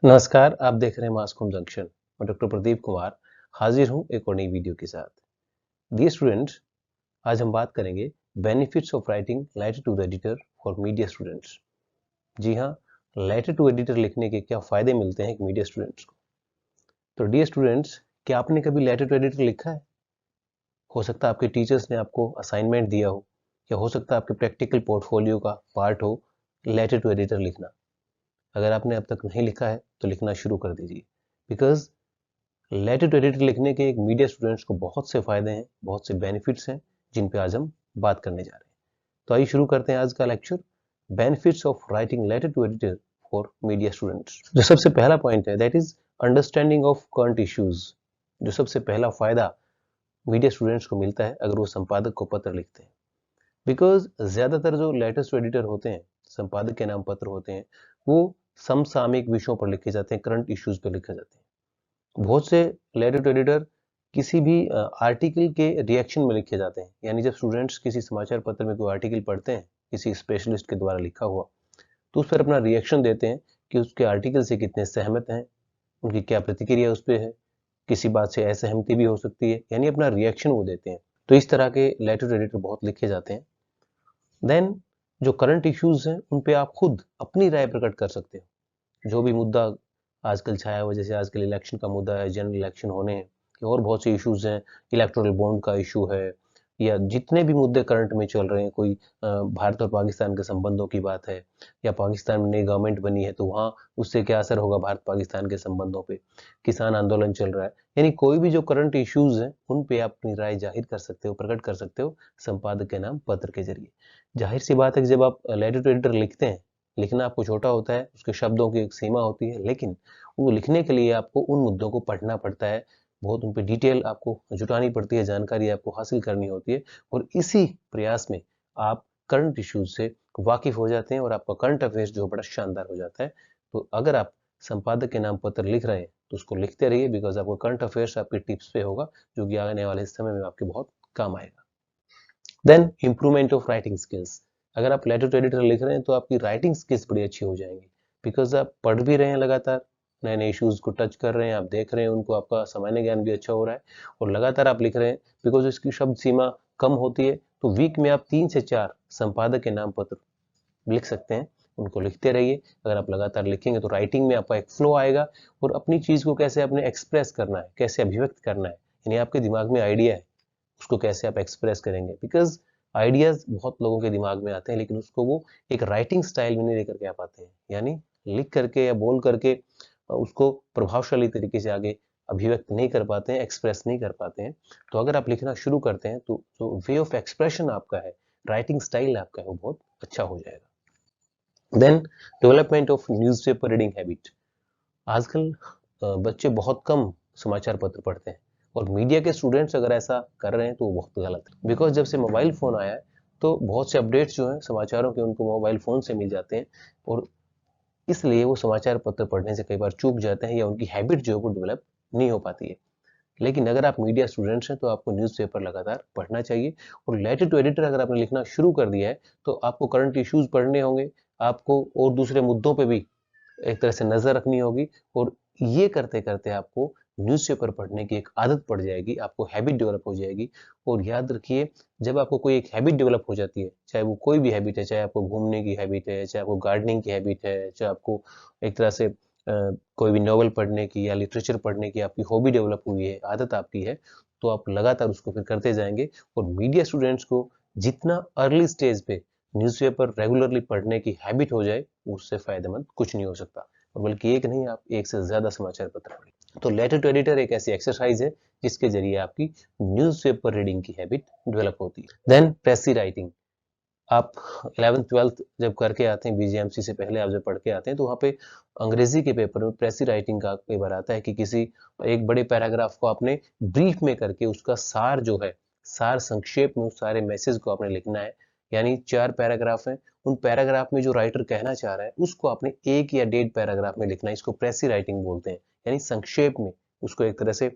नमस्कार, आप देख रहे हैं मासकॉम जंक्शन। मैं डॉक्टर प्रदीप कुमार हाजिर हूं एक और नई वीडियो के साथ। डियर स्टूडेंट्स, आज हम बात करेंगे benefits of writing letter to the editor for media students. जी हाँ, लेटर टू एडिटर लिखने के क्या फायदे मिलते हैं एक मीडिया स्टूडेंट्स को। तो डियर स्टूडेंट्स, क्या आपने कभी लेटर टू एडिटर लिखा है? हो सकता है आपके टीचर्स ने आपको असाइनमेंट दिया हो, या हो सकता है आपके प्रैक्टिकल पोर्टफोलियो का पार्ट हो लेटर टू एडिटर लिखना। अगर आपने अब तक नहीं लिखा है तो लिखना शुरू कर दीजिए, बिकॉज लेटर टू एडिटर लिखने के एक मीडिया स्टूडेंट्स को बहुत से फायदे हैं, बहुत से बेनिफिट्स हैं, जिन पे आज हम बात करने जा रहे हैं। तो आइए शुरू करते हैं आज का lecture, benefits of writing letter to editor for media students. जो सबसे पहला पॉइंट है that is understanding of current issues. जो सबसे पहला फायदा मीडिया स्टूडेंट्स को मिलता है अगर वो संपादक को पत्र लिखते हैं, बिकॉज ज्यादातर जो लेटर्स टू एडिटर होते हैं, संपादक के नाम पत्र होते हैं, वो समसामयिक विषयों पर लिखे जाते हैं, करंट इश्यूज पर लिखे जाते हैं। बहुत से लेटर टू एडिटर किसी भी आर्टिकल के रिएक्शन में लिखे जाते हैं, यानी जब स्टूडेंट्स किसी समाचार पत्र में कोई आर्टिकल पढ़ते हैं किसी स्पेशलिस्ट के द्वारा लिखा हुआ, तो उस पर अपना रिएक्शन देते हैं कि उसके आर्टिकल से कितने सहमत हैं, उनकी क्या प्रतिक्रिया उस पर है, किसी बात से असहमति भी हो सकती है, यानी अपना रिएक्शन वो देते हैं। तो इस तरह के लेटर टू एडिटर बहुत लिखे जाते हैं। देन जो करंट इश्यूज हैं उन पे आप खुद अपनी राय प्रकट कर सकते हो। जो भी मुद्दा आजकल छाया हुआ, जैसे आजकल इलेक्शन का मुद्दा है, जनरल इलेक्शन होने हैं, और बहुत से इश्यूज हैं, इलेक्टोरल बॉन्ड का इशू है, या जितने भी मुद्दे करंट में चल रहे हैं, कोई भारत और पाकिस्तान के संबंधों की बात है, या पाकिस्तान में नई गवर्नमेंट बनी है तो वहाँ उससे क्या असर होगा भारत पाकिस्तान के संबंधों पे, किसान आंदोलन चल रहा है, यानी कोई भी जो करंट इश्यूज हैं उन पे आप अपनी राय जाहिर कर सकते हो, प्रकट कर सकते हो संपादक के नाम पत्र के जरिए। जाहिर सी बात है कि जब आप लेटर टू एडिटर लिखते हैं, लिखना आपको छोटा होता है, उसके शब्दों की एक सीमा होती है, लेकिन वो लिखने के लिए आपको उन मुद्दों को पढ़ना पड़ता है, बहुत उन पे डिटेल आपको जुटानी पड़ती है, जानकारी आपको हासिल करनी होती है, और इसी प्रयास में आप करंट इश्यूज से वाकिफ हो जाते हैं और आपका करंट अफेयर्स जो बड़ा शानदार हो जाता है। तो अगर आप संपादक के नाम पत्र लिख रहे हैं तो उसको लिखते रहिए, बिकॉज आपको करंट अफेयर्स आपके टिप्स पे होगा, जो कि आने वाले समय में आपके बहुत काम आएगा। Then improvement of writing skills. अगर आप लेटर टू एडिटर लिख रहे हैं तो आपकी राइटिंग स्किल्स बड़ी अच्छी हो जाएंगी, बिकॉज आप पढ़ भी रहे हैं, लगातार नए नए इश्यूज को टच कर रहे हैं, आप देख रहे हैं उनको, आपका सामान्य ज्ञान भी अच्छा हो रहा है, और लगातार आप लिख रहे हैं, बिकॉज इसकी शब्द सीमा कम होती है। तो वीक में आप 3 से 4 संपादक के नाम पत्र लिख सकते हैं, उनको लिखते रहिए। अगर आप लगातार लिखेंगे तो राइटिंग में आपका एक फ्लो आएगा, और अपनी चीज को कैसे आपने एक्सप्रेस करना है, कैसे अभिव्यक्त करना है, यानी आपके दिमाग में आइडिया है, उसको कैसे आप एक्सप्रेस करेंगे, बिकॉज आइडियाज बहुत लोगों के दिमाग में आते हैं, लेकिन उसको वो एक राइटिंग स्टाइल में नहीं लेकर के आ पाते हैं, यानी लिख करके या बोल करके उसको प्रभावशाली तरीके से आगे अभिव्यक्त नहीं कर पाते हैं, एक्सप्रेस नहीं कर पाते हैं। तो अगर आप लिखना शुरू करते हैं तो जो वे ऑफ एक्सप्रेशन आपका है, राइटिंग स्टाइल आपका है, वो बहुत अच्छा हो जाएगा। Then development of newspaper reading habit. आजकल बच्चे बहुत कम समाचार पत्र पढ़ते हैं, और मीडिया के स्टूडेंट्स अगर ऐसा कर रहे हैं तो वो बहुत गलत है, बिकॉज जब से मोबाइल फोन आया है तो बहुत से अपडेट्स जो हैं समाचारों के उनको मोबाइल फोन से मिल जाते हैं, और इसलिए वो समाचार पत्र पढ़ने से कई बार चूक जाते हैं, या उनकी हैबिट जो है वो डेवलप नहीं हो पाती है। लेकिन अगर आप मीडिया स्टूडेंट्स हैं तो आपको न्यूज़पेपर लगातार पढ़ना चाहिए, और लेटर टू एडिटर अगर आपने लिखना शुरू कर दिया है तो आपको करंट इश्यूज पढ़ने होंगे, आपको और दूसरे मुद्दों पे भी एक तरह से नजर रखनी होगी, और ये करते करते आपको न्यूज़पेपर पढ़ने की एक आदत पड़ जाएगी, आपको हैबिट डेवलप हो जाएगी। और याद रखिए, जब आपको कोई एक हैबिट डेवलप हो जाती है, चाहे वो कोई भी हैबिट है, चाहे आपको घूमने की हैबिट है, चाहे आपको गार्डनिंग की हैबिट है, चाहे आपको एक तरह से कोई भी नॉवल पढ़ने की या लिटरेचर पढ़ने की आपकी हॉबी डेवलप हुई है, आदत आपकी है, तो आप लगातार उसको फिर करते जाएंगे। और मीडिया स्टूडेंट्स को जितना अर्ली स्टेज पे न्यूज़पेपर रेगुलरली पढ़ने की हैबिट हो जाए, उससे फायदेमंद कुछ नहीं हो सकता, और बल्कि एक नहीं, आप एक से ज्यादा समाचार पत्र पढ़ें। तो लेटर टू एडिटर एक ऐसी एक्सरसाइज है जिसके जरिए आपकी न्यूज़पेपर रीडिंग की हैबिट डेवलप होती है। Then precis writing. आप 11th-12th जब करके आते हैं, बीजीएमसी से पहले आप जब पढ़ के आते हैं, तो वहाँ पे अंग्रेजी के पेपर में प्रेसी राइटिंग का कई बार आता है कि किसी एक बड़े पैराग्राफ को आपने ब्रीफ में करके उसका सार जो है, सार संक्षेप में उस सारे मैसेज को आपने लिखना है। यानी 4 पैराग्राफ हैं, उन पैराग्राफ में जो राइटर कहना चाह रहा है उसको आपने 1 या 1.5 पैराग्राफ में लिखना है। इसको प्रेसी राइटिंग बोलते हैं, यानी संक्षेप में उसको एक तरह से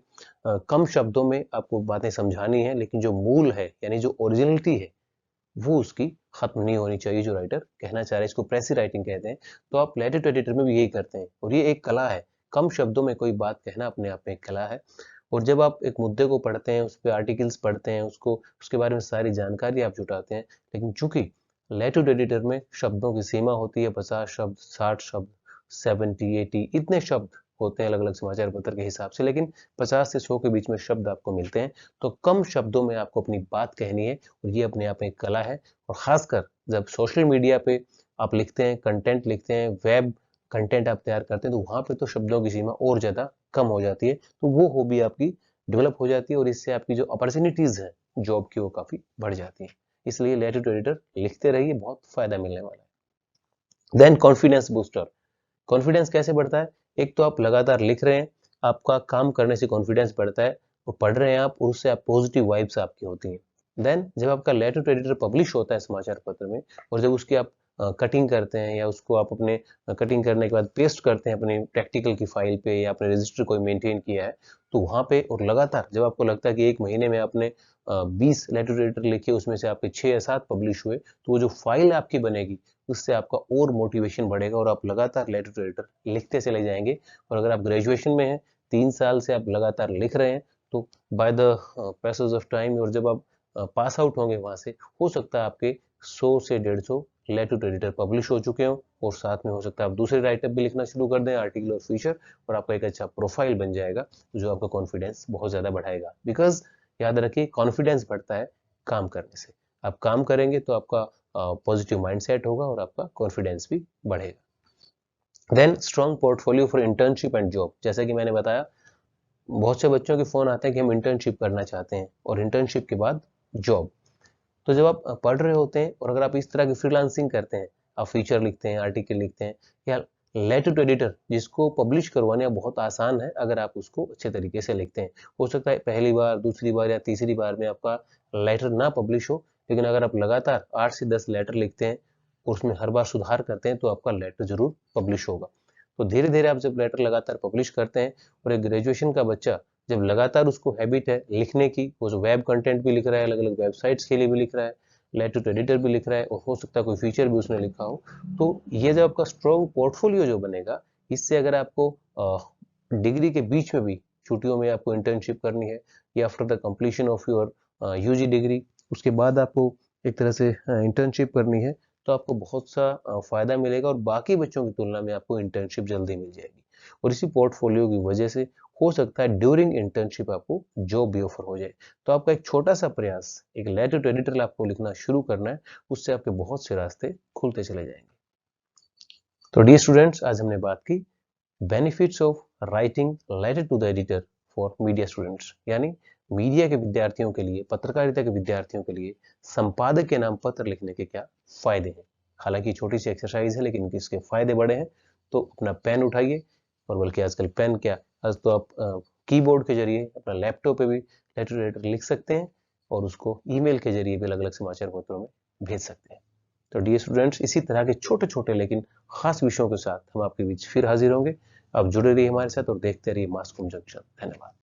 कम शब्दों में आपको बातें समझानी है, लेकिन जो मूल है, यानी जो ओरिजिनलिटी है, वो उसकी खत्म नहीं होनी चाहिए जो राइटर कहना चाह रहे हैं। इसको प्रेसी राइटिंग कहते हैं। तो आप लेटर टू एडिटर में भी यही करते हैं और ये एक कला है। कम शब्दों में कोई बात कहना अपने आप में एक कला है। और जब आप एक मुद्दे को पढ़ते हैं, उस पर आर्टिकल्स पढ़ते हैं, उसको उसके बारे में सारी जानकारी आप जुटाते हैं, लेकिन चूंकि लेटर टू एडिटर में शब्दों की सीमा होती है 50 शब्द, 60 शब्द, 70, 80 इतने शब्द होते हैं अलग अलग समाचार पत्र के हिसाब से, लेकिन 50 से 100 के बीच में शब्द आपको मिलते हैं। तो कम शब्दों में आपको अपनी बात कहनी है और ये अपने आप में एक कला है। और खासकर जब सोशल मीडिया पे आप लिखते हैं, कंटेंट लिखते हैं, वेब कंटेंट आप तैयार करते हैं, तो वहां पे तो शब्दों की सीमा और ज्यादा कम हो जाती है। तो वो हॉबी आपकी डेवलप हो जाती है और इससे आपकी जो अपॉर्चुनिटीज है जॉब की वो काफी बढ़ जाती है। इसलिए लेटर टू एडिटर लिखते रहिए, बहुत फायदा मिलने वाला है। Then confidence booster. कॉन्फिडेंस कैसे बढ़ता है? एक तो आप लगातार लिख रहे हैं, आपका काम करने से कॉन्फिडेंस बढ़ता है, और पढ़ रहे हैं आप और उससे आप पॉजिटिव वाइब्स आपकी होती हैं। देन जब आपका लेटर टू एडिटर पब्लिश होता है समाचार पत्र में, और जब उसकी आप कटिंग करते हैं या उसको आप अपने कटिंग करने के बाद पेस्ट करते हैं अपने प्रैक्टिकल की फाइल पे या अपने रजिस्टर कोई मेंटेन किया है, तो वहां पे और लगातार जब आपको लगता है कि एक महीने में आपने 20 लेटर टू एडिटर लिखे, उसमें से आपके 6 या 7 पब्लिश हुए, तो वो जो फाइल आपकी बनेगी उससे आपका और मोटिवेशन बढ़ेगा और आप लगातार लेटर टू एडिटर लिखते चले जाएंगे। और अगर आप ग्रेजुएशन में हैं, 3 साल से आप लगातार लिख रहे हैं, तो by the passage of time और जब आप पास आउट होंगे वहां से, हो सकता है आपके 100 से 150 लेटर टू एडिटर पब्लिश हो चुके हो, और साथ में हो सकता है आप दूसरे राइटअप भी लिखना शुरू कर दें, आर्टिकल और फीचर, और आपका एक अच्छा प्रोफाइल बन जाएगा जो आपका कॉन्फिडेंस बहुत ज्यादा बढ़ाएगा। बिकॉज याद रखिए, कॉन्फिडेंस बढ़ता है काम करने से। आप काम करेंगे तो आपका पॉजिटिव माइंडसेट होगा और आपका कॉन्फिडेंस भी बढ़ेगा। Then strong portfolio for internship and job. जैसा कि मैंने बताया, बहुत से बच्चों के फोन आते हैं कि हम इंटर्नशिप करना चाहते हैं और इंटर्नशिप के बाद जॉब। तो जब आप पढ़ रहे होते हैं और अगर आप इस तरह की फ्रीलांसिंग करते हैं, आप फीचर लिखते हैं, आर्टिकल लिखते हैं, या लेटर टू एडिटर जिसको पब्लिश करवाना बहुत आसान है अगर आप उसको अच्छे तरीके से लिखते हैं। हो सकता है पहली बार, दूसरी बार या तीसरी बार में आपका लेटर ना पब्लिश हो, लेकिन अगर आप लगातार 8 से 10 लेटर लिखते हैं और उसमें हर बार सुधार करते हैं, तो आपका लेटर जरूर पब्लिश होगा। तो धीरे धीरे आप जब लेटर लगातार पब्लिश करते हैं, और एक ग्रेजुएशन का बच्चा जब लगातार उसको हैबिट है लिखने की, वो जो वेब कंटेंट भी लिख रहा है, अलग अलग वेबसाइट्स के लिए भी लिख रहा है, लेटर टू एडिटर भी लिख रहा है, और हो सकता है कोई फीचर भी उसने लिखा हो, तो ये जो आपका स्ट्रॉन्ग पोर्टफोलियो जो बनेगा, इससे अगर आपको डिग्री के बीच में भी छुट्टियों में आपको इंटर्नशिप करनी है, या after the completion of your UG degree, उसके बाद आपको एक तरह से इंटर्नशिप करनी है, तो आपको बहुत सा फायदा मिलेगा और बाकी बच्चों की तुलना में आपको इंटर्नशिप जल्दी मिल जाएगी। और इसी पोर्टफोलियो की वजह से हो सकता है ड्यूरिंग इंटर्नशिप आपको जॉब भी ऑफर हो जाए। तो आपका एक छोटा सा प्रयास, एक लेटर टू एडिटर आपको लिखना शुरू करना है, उससे आपके बहुत से रास्ते खुलते चले जाएंगे। तो डियर स्टूडेंट्स, आज हमने बात की benefits of writing letter to the editor for media students, यानी मीडिया के विद्यार्थियों के लिए, पत्रकारिता के विद्यार्थियों के लिए संपादक के नाम पत्र लिखने के क्या फायदे हैं। हालांकि छोटी सी एक्सरसाइज है, लेकिन इसके फायदे बड़े हैं। तो अपना पेन उठाइए, और बल्कि आजकल पेन क्या, आज तो आप कीबोर्ड के जरिए अपना लैपटॉप पे भी लेटर टू एडिटर लिख सकते हैं, और उसको ईमेल के जरिए भी अलग अलग समाचार पत्रों में भेज सकते हैं। तो डियर स्टूडेंट्स, इसी तरह के छोटे छोटे लेकिन खास विषयों के साथ हम आपके बीच फिर हाजिर होंगे। आप जुड़े रहिए हमारे साथ और देखते रहिए मास कॉम जंक्शन। धन्यवाद।